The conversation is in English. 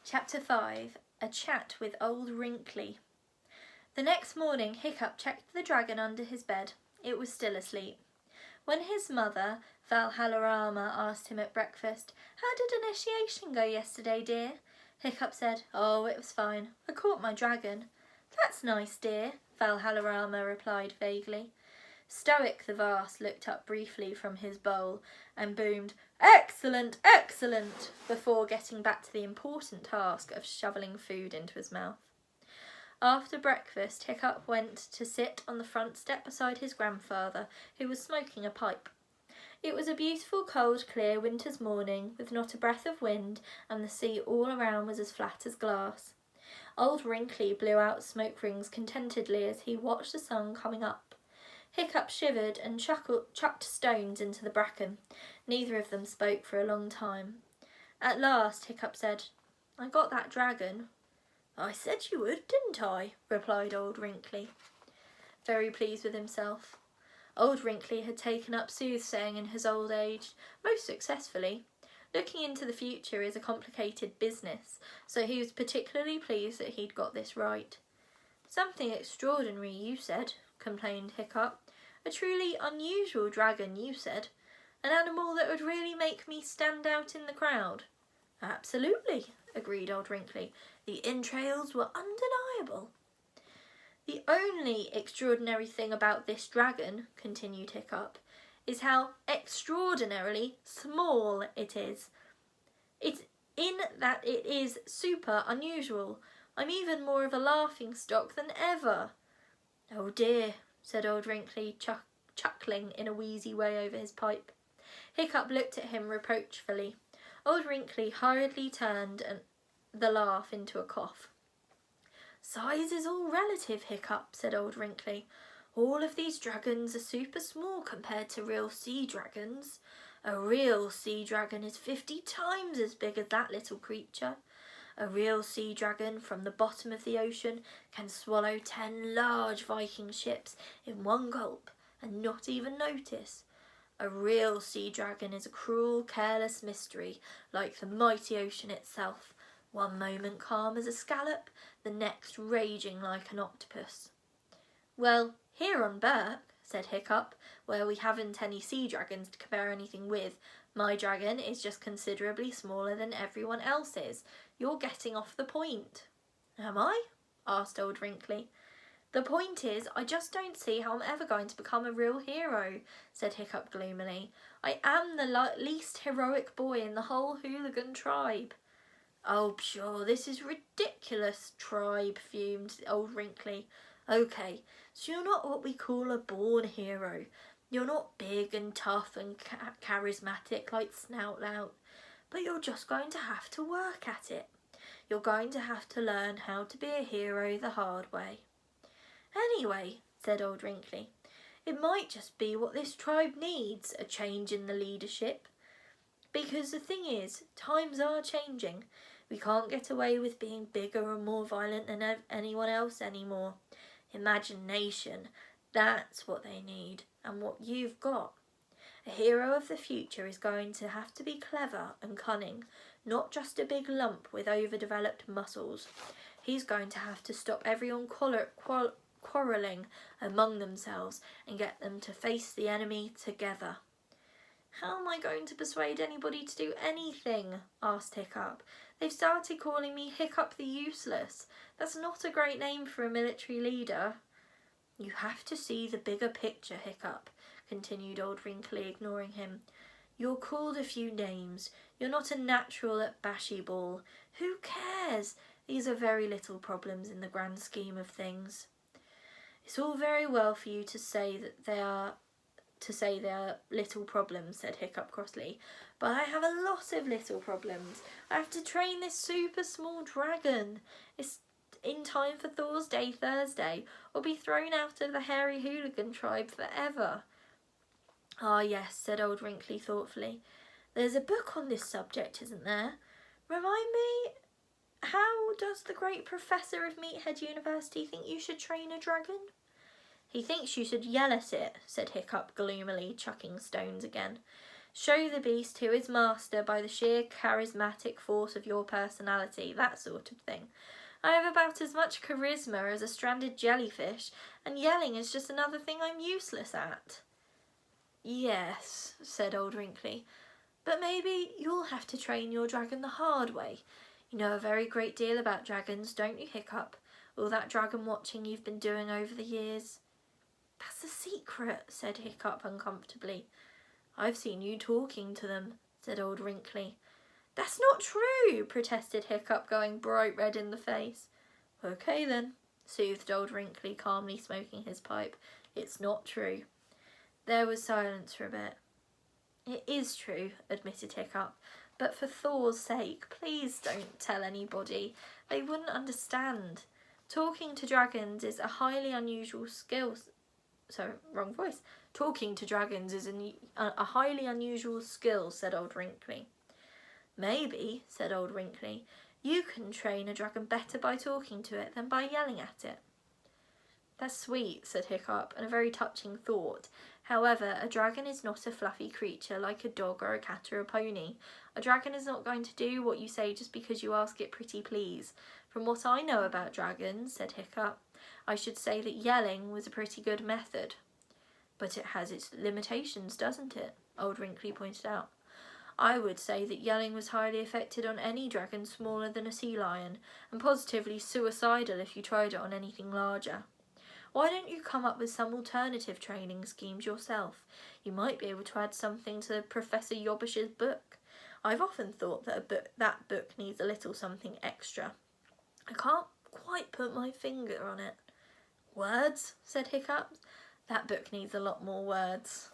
Chapter 5. A Chat with Old Wrinkly. The next morning Hiccup checked the dragon under his bed. It was still asleep. When his mother, Valhallarama, asked him at breakfast, "How did initiation go yesterday, dear?" Hiccup said, "Oh, it was fine. I caught my dragon." "That's nice, dear," Valhallarama replied vaguely. Stoic the Vast looked up briefly from his bowl and boomed, "Excellent, excellent," before getting back to the important task of shoveling food into his mouth. After breakfast, Hiccup went to sit on the front step beside his grandfather, who was smoking a pipe. It was a beautiful, cold, clear winter's morning, with not a breath of wind, and the sea all around was as flat as glass. Old Wrinkly blew out smoke rings contentedly as he watched the sun coming up. Hiccup shivered and chucked stones into the bracken. Neither of them spoke for a long time. At last Hiccup said, "I got that dragon." "I said you would, didn't I?" replied Old Wrinkly, very pleased with himself. Old Wrinkly had taken up soothsaying in his old age, most successfully. Looking into the future is a complicated business, so he was particularly pleased that he'd got this right. "Something extraordinary, you said," complained Hiccup. "A truly unusual dragon, you said. An animal that would really make me stand out in the crowd." "Absolutely," agreed Old Wrinkly. "The entrails were undeniable." "The only extraordinary thing about this dragon," continued Hiccup, "is how extraordinarily small it is. It's in that it is super unusual. I'm even more of a laughing stock than ever." "Oh dear," said Old Wrinkly, chuckling in a wheezy way over his pipe. Hiccup looked at him reproachfully. Old Wrinkly hurriedly turned the laugh into a cough. "Size is all relative, Hiccup," said Old Wrinkly. "All of these dragons are super small compared to real sea dragons. A real sea dragon is 50 times as big as that little creature. A real sea dragon from the bottom of the ocean can swallow 10 large Viking ships in one gulp and not even notice. A real sea dragon is a cruel, careless mystery, like the mighty ocean itself, one moment calm as a scallop, the next raging like an octopus." "Well, here on Berk," said Hiccup, "where we haven't any sea dragons to compare anything with, my dragon is just considerably smaller than everyone else's. You're getting off the point." "Am I?" asked Old Wrinkly. "The point is, I just don't see how I'm ever going to become a real hero," said Hiccup gloomily. "I am the least heroic boy in the whole hooligan tribe." "Oh, pshaw, this is ridiculous, tribe," fumed Old Wrinkly. "Okay, so you're not what we call a born hero. You're not big and tough and charismatic like Snoutlout, but you're just going to have to work at it. You're going to have to learn how to be a hero the hard way." "Anyway," said Old Wrinkly, "it might just be what this tribe needs, a change in the leadership. Because the thing is, times are changing. We can't get away with being bigger and more violent than anyone else anymore. Imagination, that's what they need, and what you've got. A hero of the future is going to have to be clever and cunning, not just a big lump with overdeveloped muscles. He's going to have to stop everyone quarrelling among themselves and get them to face the enemy together." "How am I going to persuade anybody to do anything?" asked Hiccup. "They've started calling me Hiccup the Useless. That's not a great name for a military leader." "You have to see the bigger picture, Hiccup," continued Old Wrinkly, ignoring him. "You're called a few names. You're not a natural at bashy-ball. Who cares? These are very little problems in the grand scheme of things." "It's all very well for you to say they are little problems," said Hiccup crossly, "but I have a lot of little problems. I have to train this super small dragon. It's in time for Thor's Day Thursday, or be thrown out of the hairy hooligan tribe forever." "Ah, yes," said Old Wrinkly thoughtfully. "There's a book on this subject, isn't there? Remind me, how does the great professor of Meathead University think you should train a dragon?" "He thinks you should yell at it," said Hiccup gloomily, chucking stones again. Show the beast who is master by the sheer charismatic force of your personality, that sort of thing. I have about as much charisma as a stranded jellyfish, and yelling is just another thing I'm useless at." "Yes," said Old Wrinkly, "but maybe you'll have to train your dragon the hard way. You know a very great deal about dragons, don't you, Hiccup? All that dragon watching you've been doing over the years." "That's a secret," said Hiccup uncomfortably. "I've seen you talking to them," said Old Wrinkly. "That's not true," protested Hiccup, going bright red in the face. "Okay then," soothed Old Wrinkly, calmly smoking his pipe. "It's not true." There was silence for a bit. "It is true," admitted Hiccup, "but for Thor's sake, please don't tell anybody. They wouldn't understand. Talking to dragons is a highly unusual skill." Sorry, wrong voice. "Talking to dragons is a highly unusual skill," said Old Wrinkly. "Maybe," said Old Wrinkly, "you can train a dragon better by talking to it than by yelling at it." "That's sweet," said Hiccup, "and a very touching thought. However, a dragon is not a fluffy creature like a dog or a cat or a pony. A dragon is not going to do what you say just because you ask it pretty please. From what I know about dragons," said Hiccup, "I should say that yelling was a pretty good method." "But it has its limitations, doesn't it?" Old Wrinkly pointed out. "I would say that yelling was highly effective on any dragon smaller than a sea lion, and positively suicidal if you tried it on anything larger. Why don't you come up with some alternative training schemes yourself? You might be able to add something to Professor Yobbish's book. I've often thought that that book needs a little something extra. I can't quite put my finger on it." "Words," said Hiccup. "That book needs a lot more words."